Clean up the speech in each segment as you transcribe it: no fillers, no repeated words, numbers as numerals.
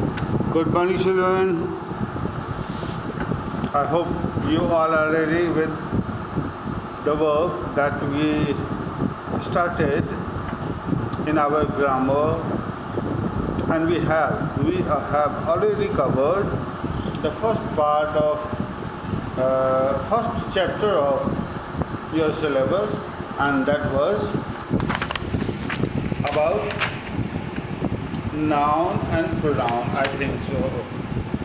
Good morning, children. I hope you all are ready with the work that we started in our grammar, and we have already covered the first part of first chapter of your syllabus, and that was about noun and pronoun. I think so.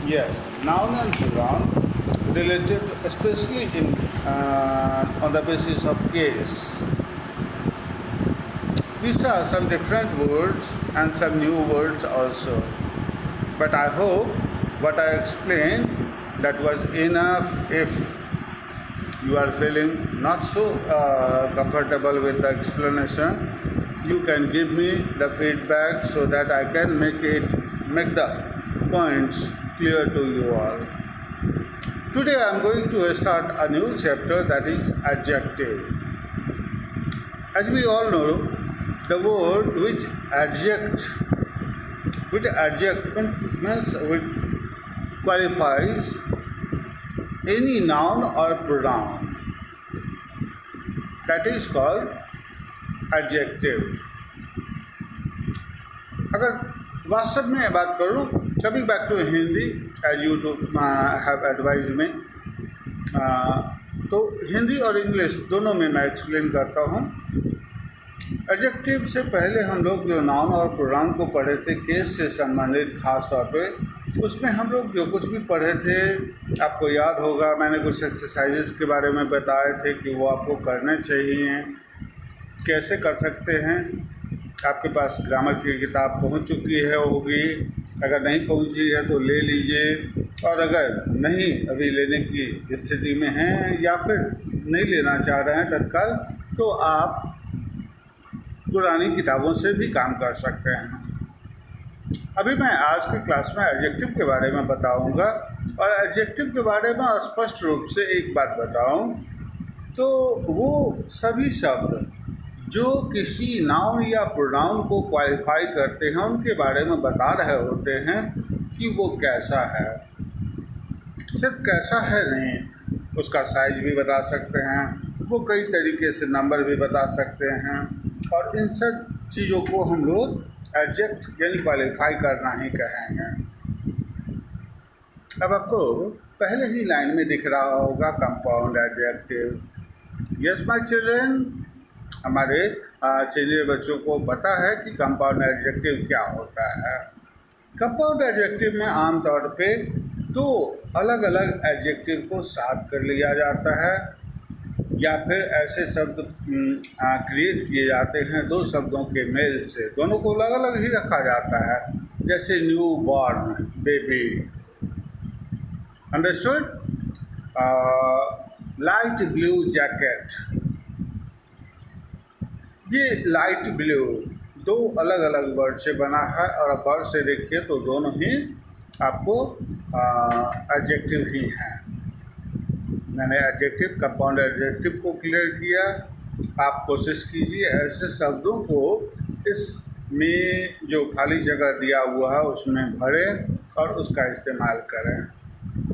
Yes, noun and pronoun related, especially in on the basis of case. We saw some different words and some new words also. But I hope what I explained that was enough. If you are feeling not so comfortable with the explanation, you can give me the feedback so that I can make the points clear to you all. Today I am going to start a new chapter, that is adjective. As we all know, the word which qualifies any noun or pronoun, that is called adjective. अगर वास्तव में बात करूँ, coming back to Hindi as you to have advise में, तो हिंदी और English दोनों में मैं एक्सप्लेन करता हूँ. एडजेक्टिव से पहले हम लोग जो नाउन और प्रोनाउन को पढ़े थे केस से संबंधित, खास तौर पे उसमें हम लोग जो कुछ भी पढ़े थे, आपको याद होगा मैंने कुछ एक्सरसाइजेस के बारे में बताए थे कि वो आपको करने चाहिए. कैसे कर सकते हैं? आपके पास ग्रामर की किताब पहुंच चुकी है होगी, अगर नहीं पहुंची है तो ले लीजिए, और अगर नहीं अभी लेने की स्थिति में हैं या फिर नहीं लेना चाह रहे हैं तत्काल, तो आप पुरानी किताबों से भी काम कर सकते हैं. अभी मैं आज की क्लास में एडजेक्टिव के बारे में बताऊंगा, और एडजेक्टिव के बारे में स्पष्ट रूप से एक बात बताऊं तो वो सभी शब्द जो किसी नाउन या प्रोनाउन को क्वालिफाई करते हैं उनके बारे में बता रहे होते हैं कि वो कैसा है. सिर्फ कैसा है नहीं, उसका साइज भी बता सकते हैं, वो कई तरीके से नंबर भी बता सकते हैं, और इन सब चीज़ों को हम लोग एडजेक्ट यानी क्वालिफाई करना ही कहेंगे. अब आपको पहले ही लाइन में दिख रहा होगा compound adjective. Yes my children, हमारे सीनियर बच्चों को पता है कि कंपाउंड एडजेक्टिव क्या होता है. कंपाउंड एडजेक्टिव में आमतौर पे दो अलग अलग एडजेक्टिव को साथ कर लिया जाता है, या फिर ऐसे शब्द क्रिएट किए जाते हैं दो शब्दों के मेल से. दोनों को अलग अलग ही रखा जाता है, जैसे new born baby. Understood? Light blue jacket, ये लाइट ब्लू दो अलग अलग वर्ड से बना है, और गौर से देखिए तो दोनों ही आपको एडजेक्टिव ही हैं. मैंने एडजेक्टिव कंपाउंड एडजेक्टिव को क्लियर किया. आप कोशिश कीजिए ऐसे शब्दों को इसमें जो खाली जगह दिया हुआ है उसमें भरें और उसका इस्तेमाल करें.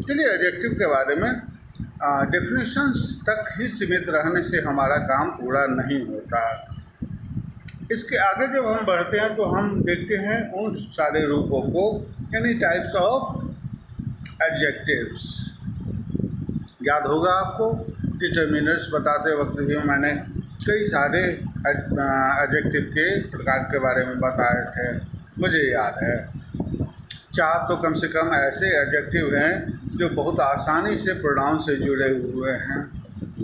चलिए, एडजेक्टिव के बारे में डेफिनेशंस तक ही सीमित रहने से हमारा काम पूरा नहीं होता. इसके आगे जब हम बढ़ते हैं तो हम देखते हैं उन सारे रूपों को, यानी टाइप्स ऑफ एडजेक्टिव्स. याद होगा आपको डिटर्मिनर्स बताते वक्त भी मैंने कई सारे एडजेक्टिव के प्रकार के बारे में बताए थे, मुझे याद है. 4 तो कम से कम ऐसे एडजेक्टिव हैं जो बहुत आसानी से प्रोनाउन से जुड़े हुए हैं.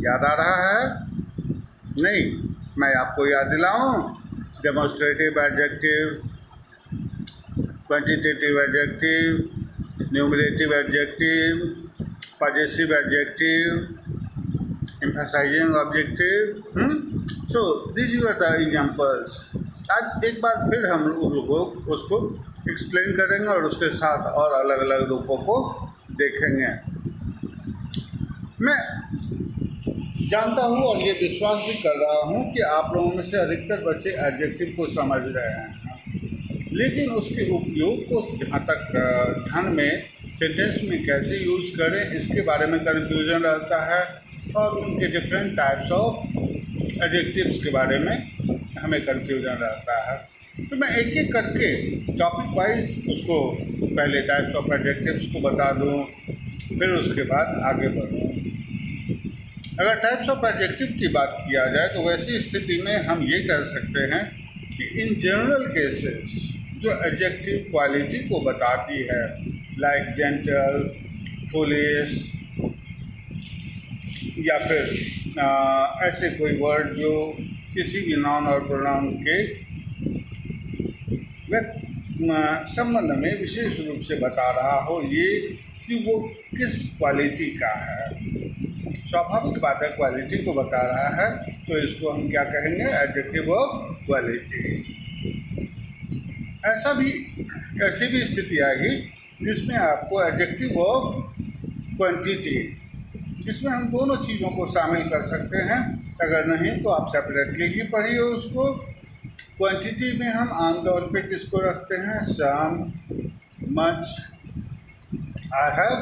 याद आ रहा है? नहीं, मैं आपको याद दिलाऊं. Demonstrative adjective, quantitative adjective, numerative adjective, possessive adjective, emphasizing objective. So this are the examples. आज एक बार फिर हम लोग उसको एक्सप्लेन करेंगे और उसके साथ और अलग अलग रूपों को देखेंगे. मैं जानता हूँ और ये विश्वास भी कर रहा हूँ कि आप लोगों में से अधिकतर बच्चे एडजेक्टिव को समझ रहे हैं. लेकिन उसके उपयोग को जहाँ तक ध्यान में सेंटेंस में कैसे यूज करें इसके बारे में कन्फ्यूजन रहता है, और उनके डिफरेंट टाइप्स ऑफ एडजेक्टिव्स के बारे में हमें कन्फ्यूजन रहता है। तो मैं एक एक करके टॉपिक वाइज उसको पहले टाइप्स ऑफ एडजेक्टिव्स को बता दूं, फिर उसके बाद आगे बढ़ूं। अगर टाइप्स ऑफ एडजेक्टिव की बात किया जाए तो वैसी स्थिति में हम ये कह सकते हैं कि इन जनरल केसेस जो एडजेक्टिव क्वालिटी को बताती है, लाइक जेंटल, फुलिश, या फिर ऐसे कोई वर्ड जो किसी भी नाउन और प्रोनाउन के संबंध में विशेष रूप से बता रहा हो ये कि वो किस क्वालिटी का है। स्वाभाविक बात है, क्वालिटी को बता रहा है तो इसको हम क्या कहेंगे, एडजेक्टिव ऑफ क्वालिटी। ऐसी भी स्थिति आएगी जिसमें आपको एडजेक्टिव ऑफ क्वांटिटी, जिसमें हम दोनों चीज़ों को शामिल कर सकते हैं। अगर नहीं तो आप सेपरेटली ही पढ़िए उसको। क्वांटिटी में हम आमतौर पे किसको रखते हैं, some, much, I have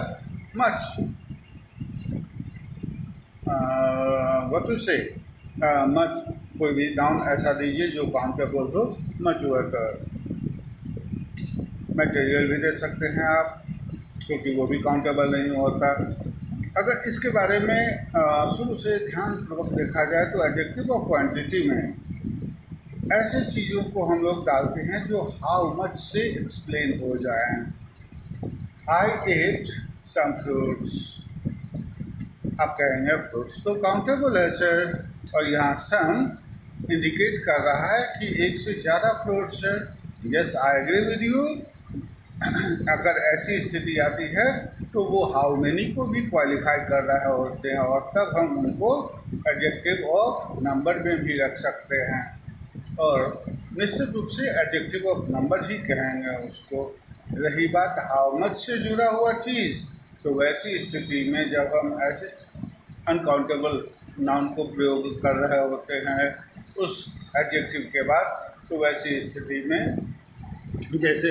much, what to say, much कोई भी नाउन ऐसा दीजिए जो काउंटेबल हो, मच वाटर। मटेरियल भी दे सकते हैं आप, क्योंकि वो भी काउंटेबल नहीं होता। अगर इसके बारे में शुरू से ध्यानपूर्वक देखा जाए तो एडजेक्टिव ऑफ क्वांटिटी में ऐसे चीज़ों को हम लोग डालते हैं जो हाउ मच से एक्सप्लेन हो जाए। आई एट सम फ्रूट्स, आप कहेंगे फ्रूट्स तो काउंटेबल है सर, और यहाँ सम इंडिकेट कर रहा है कि एक से ज़्यादा फ्रूट्स है। Yes, I agree with you. अगर ऐसी स्थिति आती है तो वो हाउ मेनी को भी क्वालिफाई कर रहे होते हैं, और तब हम उनको एडजेक्टिव ऑफ नंबर में भी रख सकते हैं, और निश्चित रूप से एडजेक्टिव ऑफ नंबर ही कहेंगे उसको। रही बात हाउ मच से जुड़ा हुआ चीज़, तो वैसी स्थिति में जब हम ऐसे अनकाउंटेबल नाउन को प्रयोग कर रहे होते हैं उस एडजेक्टिव के बाद, तो वैसी स्थिति में जैसे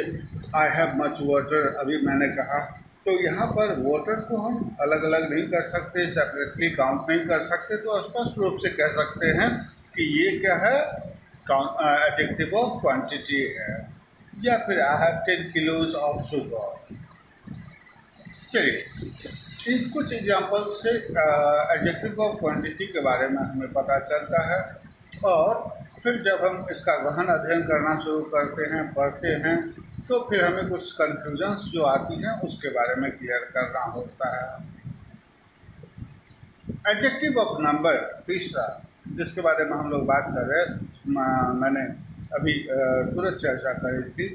आई हैव मच वाटर अभी मैंने कहा, तो यहाँ पर वाटर को हम अलग अलग नहीं कर सकते, सेपरेटली काउंट नहीं कर सकते, तो स्पष्ट रूप से कह सकते हैं कि ये क्या है, एडजेक्टिव ऑफ क्वांटिटी है। या फिर I have 10 kilos of sugar. चलिए इन कुछ एग्जाम्पल से एडजेक्टिव ऑफ क्वांटिटी के बारे में हमें पता चलता है, और फिर जब हम इसका गहन अध्ययन करना शुरू करते हैं, पढ़ते हैं, तो फिर हमें कुछ कन्फ्यूजन्स जो आती हैं उसके बारे में क्लियर करना होता है। एडजेक्टिव ऑफ नंबर तीसरा, जिसके बारे में हम लोग बात कर रहे हैं, मैंने अभी तुरंत चर्चा करी थी।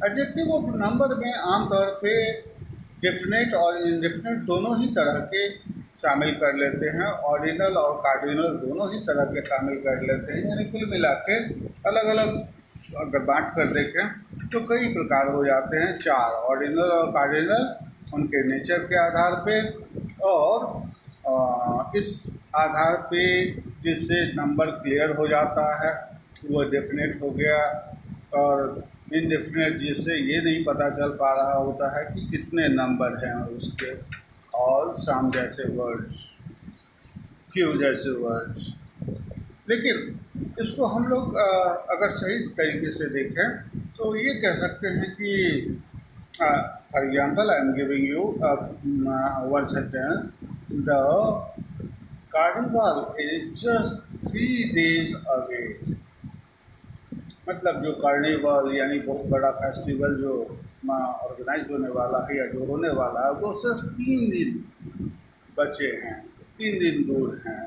एडजेक्टिव ऑफ नंबर में आमतौर पे डेफिनेट और इनडेफिनेट दोनों ही तरह के शामिल कर लेते हैं, ऑर्डिनल और कार्डिनल दोनों ही तरह के शामिल कर लेते हैं। यानी कुल मिला के अलग अलग अगर बांट कर देखें तो कई प्रकार हो जाते हैं, 4 ऑर्डिनल और कार्डिनल, उनके नेचर के आधार पे, और इस आधार पे जिससे नंबर क्लियर हो जाता है वो डेफिनेट हो गया, और इनडेफिनेट जिससे ये नहीं पता चल पा रहा होता है कि कितने नंबर हैं उसके, ऑल, सम जैसे वर्ड्स, फ्यू जैसे वर्ड्स। लेकिन इसको हम लोग अगर सही तरीके से देखें तो ये कह सकते हैं कि for example I am giving you one sentence, the carnival is just 3 days away. मतलब जो कार्निवल यानी बहुत बड़ा फेस्टिवल जो ऑर्गेनाइज होने वाला है या जो होने वाला है वो सिर्फ 3 दिन बचे हैं, 3 दिन दूर हैं।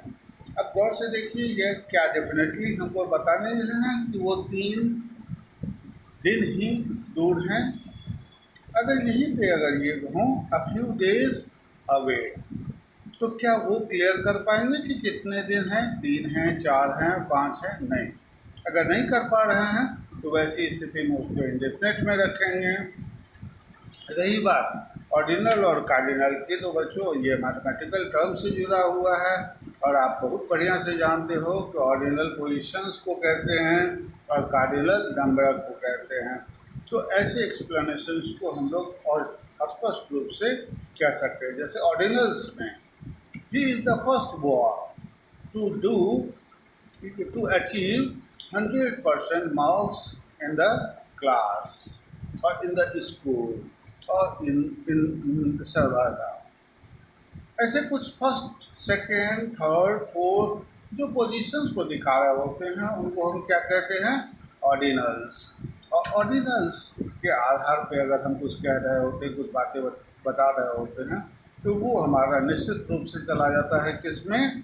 अब गौर से देखिए, यह क्या डेफिनेटली हमको बताने रहे हैं कि वो 3 दिन ही दूर हैं। अगर यहीं पे अगर ये हों अ फ्यू डेज अवे, तो क्या वो क्लियर कर पाएंगे कि कितने दिन हैं, 3 हैं, 4 हैं, 5 हैं? नहीं। अगर नहीं कर पा रहे हैं तो वैसी स्थिति में उसको इंडेफिनेट में रखेंगे। रही बात ऑर्डिनल और कार्डिनल की, तो बच्चों ये मैथमेटिकल टर्म से जुड़ा हुआ है, और आप बहुत बढ़िया से जानते हो कि ऑर्डिनल पोजीशंस को कहते हैं और कार्डिनल नंबर को कहते हैं। तो ऐसे एक्सप्लेनेशंस को हम लोग और स्पष्ट रूप से कह सकते हैं। जैसे ऑर्डिनल्स में ही is the first boy to do to achieve 100% marks in the class or in the school or in सर्वादा। ऐसे कुछ फर्स्ट, सेकेंड, थर्ड, फोर्थ जो पोजीशंस को दिखा रहे होते हैं उनको हम क्या कहते हैं? ऑर्डिनल्स। और ऑर्डिनल्स के आधार पे अगर हम कुछ कह रहे होते हैं, कुछ बातें बता रहे होते हैं, तो वो हमारा निश्चित रूप से चला जाता है किसमें?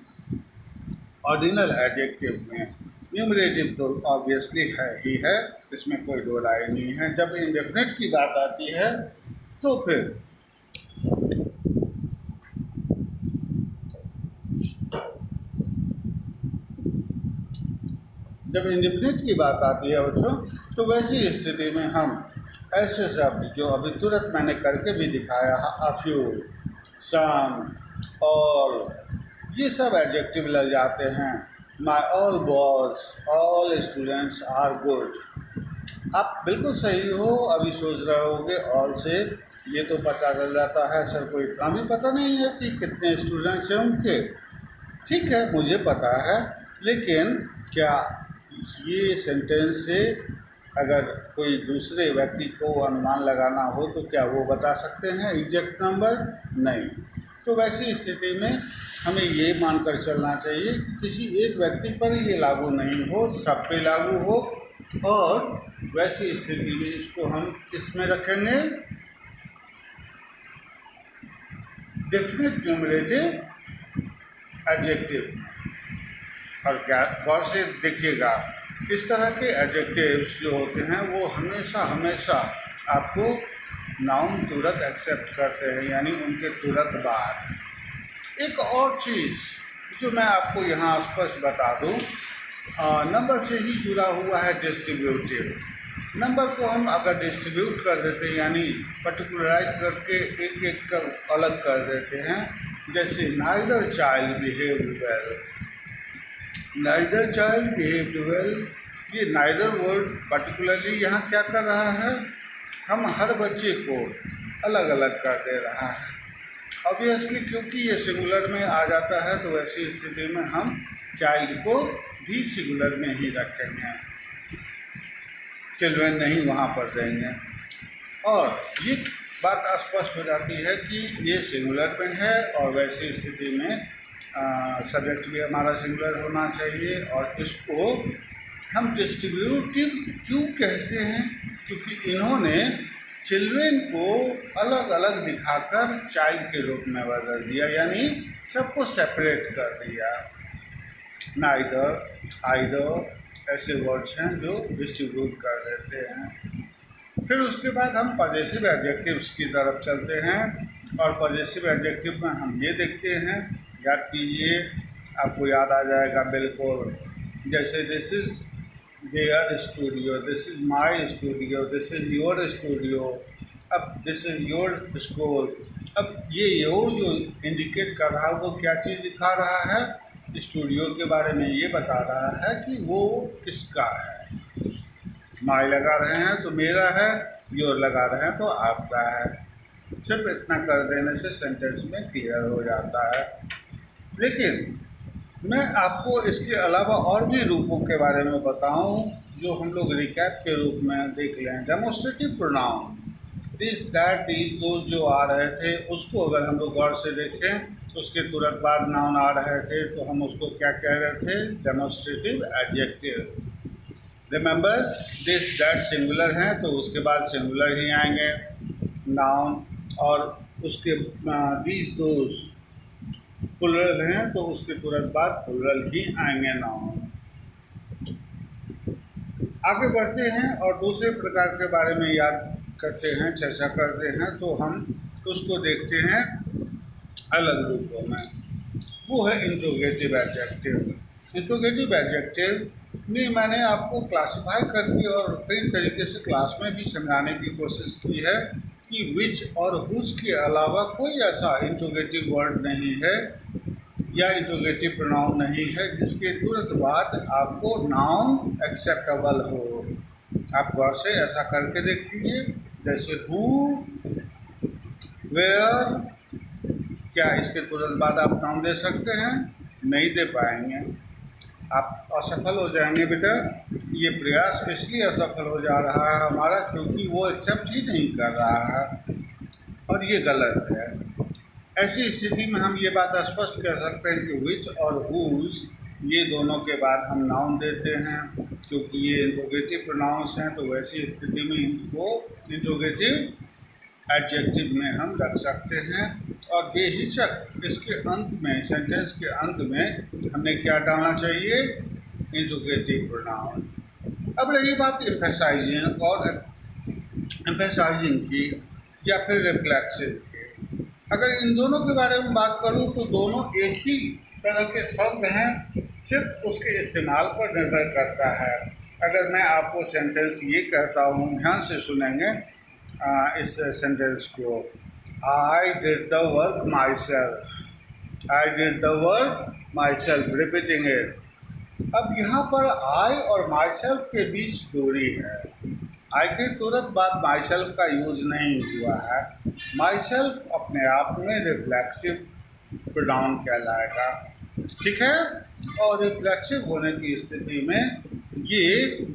ऑर्डिनल एडजेक्टिव में। न्यूमरेटिव तो ऑब्वियसली है ही है, इसमें कोई दो राय नहीं है। जब इंडेफिनिट की बात आती है तो फिर जब इंडेफिनिट की बात आती है बच्चों, तो वैसी स्थिति में हम ऐसे शब्द जो अभी तुरंत मैंने करके भी दिखाया, अ फ्यू, सम, ऑल, ये सब एडजेक्टिव लग जाते हैं। My all boys, all students are good. आप बिल्कुल सही हो, अभी सोच रहे होगे ऑल से ये तो पता चल जाता है सर को इतना भी पता नहीं है कि कितने स्टूडेंट्स हैं उनके। ठीक है, मुझे पता है, लेकिन क्या ये सेंटेंस से अगर कोई दूसरे व्यक्ति को अनुमान लगाना हो तो क्या वो बता सकते हैं एग्जैक्ट नंबर? नहीं। तो वैसी स्थिति में हमें ये मानकर चलना चाहिए कि किसी एक व्यक्ति पर ये लागू नहीं हो, सब पे लागू हो। और वैसी स्थिति में इसको हम किस में रखेंगे? Definite numerative adjective. और क्या गौर से देखिएगा, इस तरह के एडजेक्टिव्स जो होते हैं वो हमेशा हमेशा आपको नाउन तुरंत एक्सेप्ट करते हैं, यानी उनके तुरंत बाद। एक और चीज़ जो मैं आपको यहाँ स्पष्ट बता दूँ, नंबर से ही जुड़ा हुआ है डिस्ट्रीब्यूटिव। नंबर को हम अगर डिस्ट्रीब्यूट कर देते हैं, यानी पर्टिकुलराइज करके एक एक का अलग कर देते हैं, जैसे neither child behaved well, neither child behaved well, ये नाइदर वर्ड पर्टिकुलरली यहाँ क्या कर रहा है? हम हर बच्चे को अलग अलग कर दे रहा है। ऑब्वियसली क्योंकि ये सिंगुलर में आ जाता है, तो वैसी स्थिति में हम चाइल्ड को भी सिंगुलर में ही रखेंगे, चिल्ड्रन नहीं वहाँ पर देंगे। और ये बात स्पष्ट हो जाती है कि ये सिंगुलर में है, और वैसी स्थिति में सब्जेक्ट भी हमारा सिंगुलर होना चाहिए। और इसको हम डिस्ट्रीब्यूटिव क्यों कहते हैं? क्योंकि इन्होंने चिल्ड्रेन को अलग अलग दिखाकर चाइल्ड के रूप में बदल दिया, यानी सबको सेपरेट कर दिया। नाइदर, आइदर ऐसे वर्ड्स हैं जो डिस्ट्रीब्यूट कर देते हैं। फिर उसके बाद हम पॉजेसिव एडजेक्टिव्स की तरफ चलते हैं, और पॉजेसिव एडजेक्टिव में हम ये देखते हैं, याद कीजिए, आपको याद आ जाएगा बिल्कुल, जैसे this is their studio, this is my studio, this is your studio, अब दिस इज़ योर स्कूल। अब ये योर जो इंडिकेट कर रहा है वो क्या चीज़ दिखा रहा है? स्टूडियो के बारे में ये बता रहा है कि वो किसका है। माई लगा रहे हैं तो मेरा है, योर लगा रहे हैं तो आपका है। सिर्फ इतना कर देने से सेंटेंस में क्लियर हो जाता है। लेकिन मैं आपको इसके अलावा और भी रूपों के बारे में बताऊं जो हम लोग रिकैप के रूप में देख लें। Demonstrative pronoun, this, that, these, those जो आ रहे थे, उसको अगर हम लोग गौर से देखें, उसके तुरंत बाद नाउन आ रहे थे, तो हम उसको क्या कह रहे थे? Demonstrative adjective. Remember, this, that singular हैं तो उसके बाद सिंगुलर ही आएंगे नाउन, और उसके दीज, दोज प्लुरल हैं तो उसके तुरंत बाद प्लुरल ही आएंगे नाउन। आगे बढ़ते हैं और दूसरे प्रकार के बारे में याद करते हैं, चर्चा करते हैं, तो हम उसको देखते हैं अलग रूपों में। वो है इंट्रोगेटिव एडजेक्टिव। इंट्रोगेटिव एडजेक्टिव में मैंने आपको क्लासिफाई करके और कई तरीके से क्लास में भी समझाने की कोशिश की है कि विच और हुज के अलावा कोई ऐसा इंट्रोगेटिव वर्ड नहीं है या इंट्रोगेटिव प्रोनाउन नहीं है जिसके तुरंत बाद आपको नाउन एक्सेप्टेबल हो। आप गौर से ऐसा करके देख लीजिए, जैसे हु, वेयर, क्या इसके तुरंत बाद आप नाउन दे सकते हैं? नहीं दे पाएंगे, आप असफल हो जाएंगे बेटा। ये प्रयास इसलिए असफल हो जा रहा है हमारा क्योंकि वो एक्सेप्ट ही नहीं कर रहा है, और ये गलत है। ऐसी स्थिति में हम ये बात स्पष्ट कह सकते हैं कि विच और हुज, ये दोनों के बाद हम नाउन देते हैं क्योंकि ये इंट्रोगेटिव प्रोनाउंस हैं, तो वैसी स्थिति में इनको इंट्रोगेटिव एडजेक्टिव में हम रख सकते हैं। और बेहिचक इसके अंत में, सेंटेंस के अंत में हमने क्या डालना चाहिए? Interrogative pronoun. अब रही बात एम्फेसाइजिंग और एम्फेसाइजिंग की या फिर रिफ्लेक्सिव की, अगर इन दोनों के बारे में बात करूं तो दोनों एक ही तरह के शब्द हैं, सिर्फ उसके इस्तेमाल पर निर्भर करता है। अगर मैं आपको सेंटेंस ये कहता हूँ, ध्यान से सुनेंगे इस सेंटेंस को, I did the work my self, I did the work my self, repeating it. अब यहाँ पर आई और माई सेल्फ के बीच दूरी है। आई के तुरंत बाद माई सेल्फ का यूज नहीं हुआ है। माई सेल्फ अपने आप में रिफ्लेक्सिव प्रोनाउन कहलाएगा, ठीक है। और रिफ्लेक्सिव होने की स्थिति में ये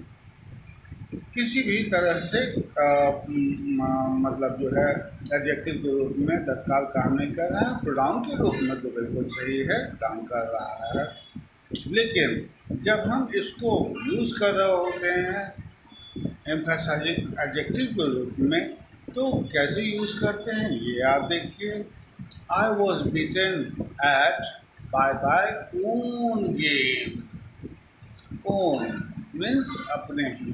किसी भी तरह से मतलब जो है एडजेक्टिव के रूप में तत्काल काम नहीं कर रहा है, प्रोनाउन के रूप में तो बिल्कुल सही है, काम कर रहा है। लेकिन जब हम इसको यूज़ कर रहे होते हैं एम्फेसाइजिंग एडजेक्टिव के रूप में, तो कैसे यूज़ करते हैं ये आप देखिए। I was beaten at by own game, own means अपने ही,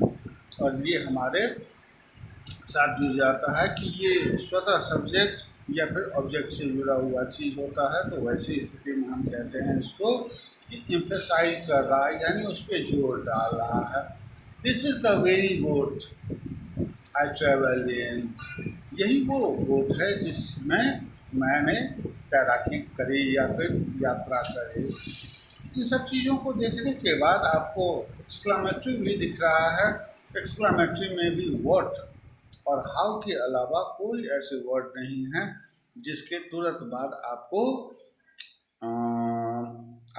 और ये हमारे साथ जुड़ जाता है कि ये स्वतः सब्जेक्ट या फिर ऑब्जेक्ट से जुड़ा हुआ चीज़ होता है। तो वैसी स्थिति में हम कहते हैं इसको कि एम्फेसाइज कर रहा है, यानी उस पर जोर डाल रहा है। This is the very boat I travel in, यही वो बोट है जिसमें मैंने तैराकी करी या फिर यात्रा करी। इन सब चीज़ों को देखने के बाद आपको एक्सक्लामेटरी भी दिख रहा है। एक्सक्लामेटरी में भी व्हाट और हाउ के अलावा कोई ऐसे वर्ड नहीं है जिसके तुरंत बाद आपको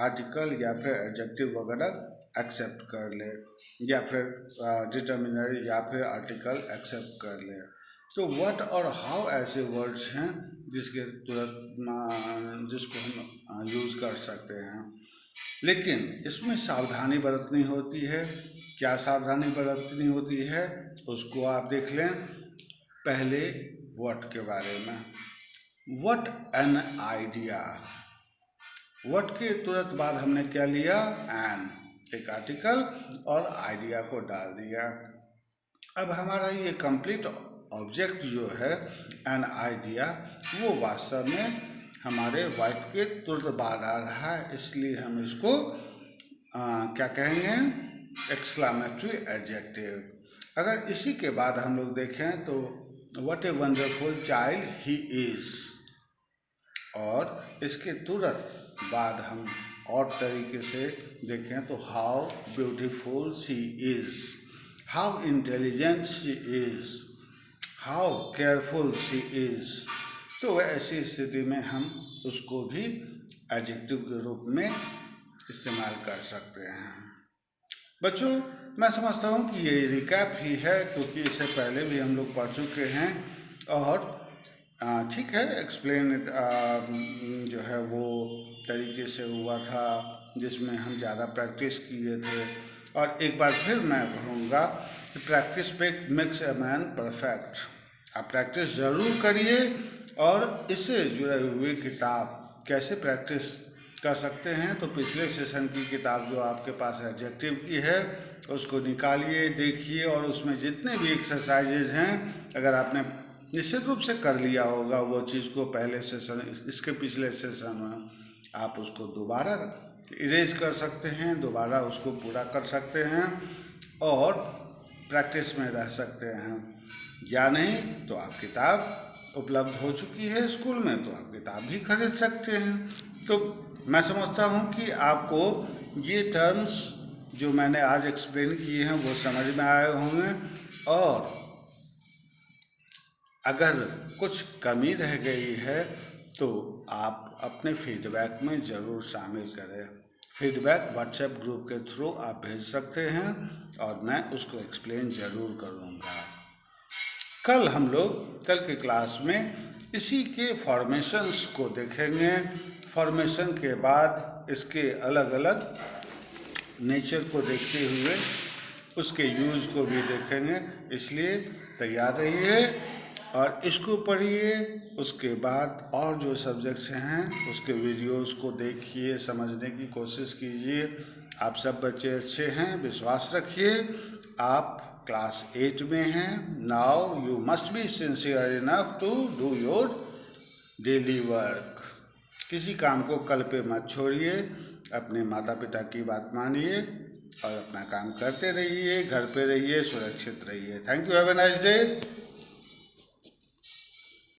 आर्टिकल या फिर एडजेक्टिव वगैरह एक्सेप्ट कर ले, या फिर डिटर्मिनर या फिर आर्टिकल एक्सेप्ट कर ले। तो व्हाट और हाउ ऐसे वर्ड्स हैं जिसके तुरंत जिसको हम यूज़ कर सकते हैं, लेकिन इसमें सावधानी बरतनी होती है। क्या सावधानी बरतनी होती है उसको आप देख लें। पहले व्हाट के बारे में, व्हाट एन आइडिया, व्हाट के तुरंत बाद हमने क्या लिया? एन, एक आर्टिकल और आइडिया को डाल दिया। अब हमारा ये कंप्लीट ऑब्जेक्ट जो है एन आइडिया, वो वास्तव में हमारे व्हाट के तुरंत बाद आ रहा है, इसलिए हम इसको क्या कहेंगे? Exclamatory adjective. अगर इसी के बाद हम लोग देखें तो what a wonderful child he is, और इसके तुरंत बाद हम और तरीके से देखें तो how beautiful she is, how intelligent she is, how careful she is. तो ऐसी स्थिति में हम उसको भी एडजेक्टिव के रूप में इस्तेमाल कर सकते हैं। बच्चों, मैं समझता हूँ कि ये रिकैप ही है क्योंकि इससे पहले भी हम लोग पढ़ चुके हैं, और ठीक है, एक्सप्लेन जो है वो तरीके से हुआ था जिसमें हम ज़्यादा प्रैक्टिस किए थे। और एक बार फिर मैं कहूँगा कि practice makes a man perfect. आप प्रैक्टिस ज़रूर करिए, और इससे जुड़े हुए किताब कैसे प्रैक्टिस कर सकते हैं, तो पिछले सेशन की किताब जो आपके पास एडजेक्टिव की है उसको निकालिए, देखिए, और उसमें जितने भी एक्सरसाइजेज हैं अगर आपने निश्चित रूप से कर लिया होगा वो चीज़ को पहले सेशन, इसके पिछले सेशन में, आप उसको दोबारा इरेज कर सकते हैं, दोबारा उसको पूरा कर सकते हैं और प्रैक्टिस में रह सकते हैं। या नहीं तो आप किताब उपलब्ध हो चुकी है स्कूल में, तो आप किताब भी खरीद सकते हैं। तो मैं समझता हूँ कि आपको ये टर्म्स जो मैंने आज एक्सप्लेन किए हैं वो समझ में आए होंगे, और अगर कुछ कमी रह गई है तो आप अपने फीडबैक में ज़रूर शामिल करें। फीडबैक व्हाट्सएप ग्रुप के थ्रू आप भेज सकते हैं और मैं उसको एक्सप्लेन ज़रूर करूँगा। कल हम लोग कल की क्लास में इसी के फॉर्मेशंस को देखेंगे। फॉर्मेशन के बाद इसके अलग अलग नेचर को देखते हुए उसके यूज़ को भी देखेंगे, इसलिए तैयार रहिए और इसको पढ़िए। उसके बाद और जो सब्जेक्ट्स हैं उसके वीडियोस को देखिए, समझने की कोशिश कीजिए। आप सब बच्चे अच्छे हैं, विश्वास रखिए। आप क्लास 8 में हैं। Now you must be sincere enough to do your daily work. किसी काम को कल पे मत छोड़िए, अपने माता पिता की बात मानिए और अपना काम करते रहिए, घर पे रहिए, सुरक्षित रहिए। Thank you, have a nice day.